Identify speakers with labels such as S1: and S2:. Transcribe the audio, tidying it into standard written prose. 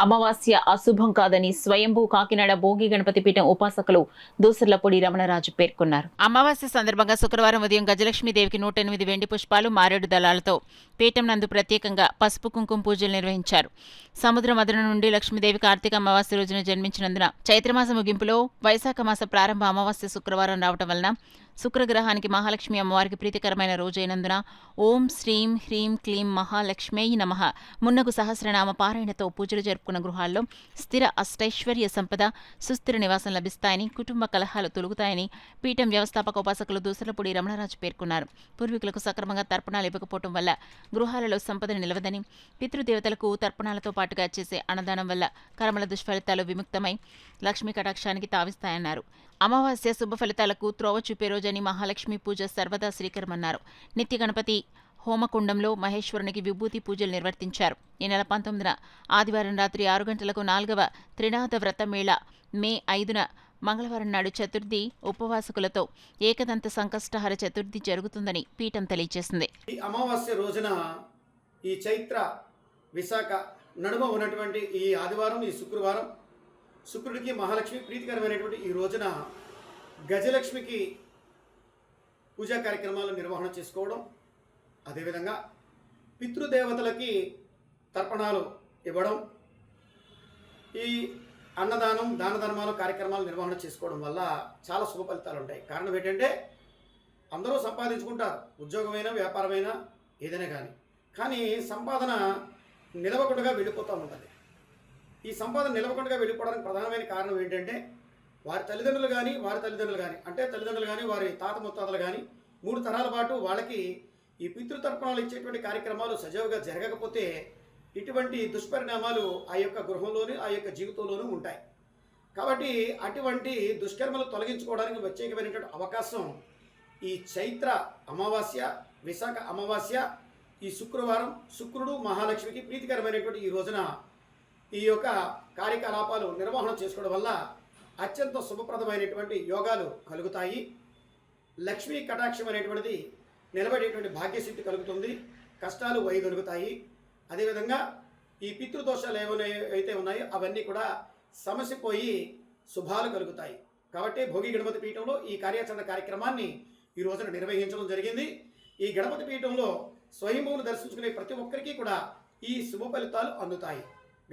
S1: అమావాస్య అశుభం కాదని స్వయంభూ కాకినాడ భోగి గణపతి పీఠం ఉపాసకులు దూసర్లపూడి రమణరాజు పేర్కొన్నారు. అమావాస్య సందర్భంగా శుక్రవారం ఉదయం గజలక్ష్మీదేవికి 108 వెండి పుష్పాలు, మారేడు దళాలతో పీఠం నందు ప్రత్యేకంగా పసుపు కుంకుమ పూజలు నిర్వహించారు. సముద్ర మధుర నుండి లక్ష్మీదేవి కార్తీక అమావాస్య రోజున జన్మించినందున చైత్రమాస ముగింపులో వైశాఖ మాస ప్రారంభ అమావాస్య శుక్రవారం రావటం వలన శుక్రగ్రహానికి మహాలక్ష్మి అమ్మవారికి ప్రీతికరమైన రోజైనందున ఓం శ్రీం హ్రీం క్లీం మహాలక్ష్మేయి నమః మున్నగు సహస్రనామ పారాయణతో పూజలు జరుపుకున్న గృహాల్లో స్థిర అష్టైశ్వర్య సంపద, సుస్థిర నివాసం లభిస్తాయని, కుటుంబ కలహాలు తొలగుతాయని పీఠం వ్యవస్థాపక ఉపాసకులు దూసరపూడి రమణరాజు పేర్కొన్నారు. పూర్వీకులకు సక్రమంగా తర్పణాలు ఇవ్వకపోవడం వల్ల గృహాలలో సంపద నిలవదని, పితృదేవతలకు తర్పణాలతో పాటుగా చేసే అన్నదానం వల్ల కర్మల దుష్ఫలితాలు విముక్తమై లక్ష్మీ కటాక్షానికి తావిస్తాయన్నారు. అమావాస్య శుభ ఫలితాలకు త్రోవ చూపే రోజని మహాలక్ష్మి పూజ సర్వదా శ్రీకరమన్నారు. నిత్య గణపతి హోమకుండంలో మహేశ్వరునికి విభూతి పూజలు నిర్వర్తించారు. ఈ నెల 19న ఆదివారం రాత్రి 6 గంటలకు 4వ త్రినాథ వ్రతమేళ, మే 5న మంగళవారం నాడు చతుర్థి ఉపవాసకులతో ఏకదంత సంకష్టహర చతుర్థి జరుగుతుందని పీఠం తెలియజేసింది.
S2: ఈ అమావాస్య రోజున ఈ చైత్ర విశాఖ నడుమ ఉన్నటువంటి ఈ ఆదివారం, ఈ శుక్రవారం, శుక్రుడికి మహాలక్ష్మి ప్రీతికరమైనటువంటి ఈ రోజున గజలక్ష్మికి పూజా కార్యక్రమాలు నిర్వహణ చేసుకోవడం, అదేవిధంగా పితృదేవతలకి తర్పణాలు ఇవ్వడం, ఈ అన్నదానం, దాన ధర్మాలు కార్యక్రమాలు నిర్వహణ చేసుకోవడం వల్ల చాలా శుభ ఫలితాలు ఉంటాయి. కారణం ఏంటంటే అందరూ సంపాదించుకుంటారు, ఉద్యోగమైనా వ్యాపారమైనా ఏదైనా కానీ సంపాదన నిలవకుండా వెళ్ళిపోతూ ఉంటుంది. ఈ సంపాదన నిలవకుండా వెళ్ళిపోవడానికి ప్రధానమైన కారణం ఏంటంటే వారి తల్లిదండ్రులు కానీ అంటే తల్లిదండ్రులు కానీ వారి తాత ముత్తాతలు కానీ 3 తరాల పాటు వాళ్ళకి ఈ పితృతర్పణాలు ఇచ్చేటువంటి కార్యక్రమాలు సజావుగా జరగకపోతే ఇటువంటి దుష్పరిణామాలు ఆ యొక్క గృహంలోని, ఆ యొక్క జీవితంలోనూ ఉంటాయి. కాబట్టి అటువంటి దుష్కర్మలు తొలగించుకోవడానికి ప్రత్యేకమైనటువంటి అవకాశం ఈ చైత్ర అమావాస్య, విశాఖ అమావాస్య, ఈ శుక్రవారం, శుక్రుడు మహాలక్ష్మికి ప్రీతికరమైనటువంటి ఈ రోజున ఈ యొక్క కార్యకలాపాలు నిర్వహణ చేసుకోవడం వల్ల అత్యంత శుభప్రదమైనటువంటి యోగాలు కలుగుతాయి. లక్ష్మీ కటాక్షం అనేటువంటిది నిలబడేటువంటి భాగ్యసిద్ధి కలుగుతుంది. కష్టాలు వైదొలుగుతాయి. అదేవిధంగా ఈ పితృదోషాలు ఏవైతే ఉన్నాయో అవన్నీ కూడా సమసిపోయి శుభాలు కలుగుతాయి. కాబట్టి భోగి గణపతి పీఠంలో ఈ కార్యాచరణ కార్యక్రమాన్ని ఈ రోజున నిర్వహించడం జరిగింది. ఈ గణపతి పీఠంలో స్వయంభూను దర్శించుకునే ప్రతి ఒక్కరికి కూడా ఈ శుభ ఫలితాలు అందుతాయి.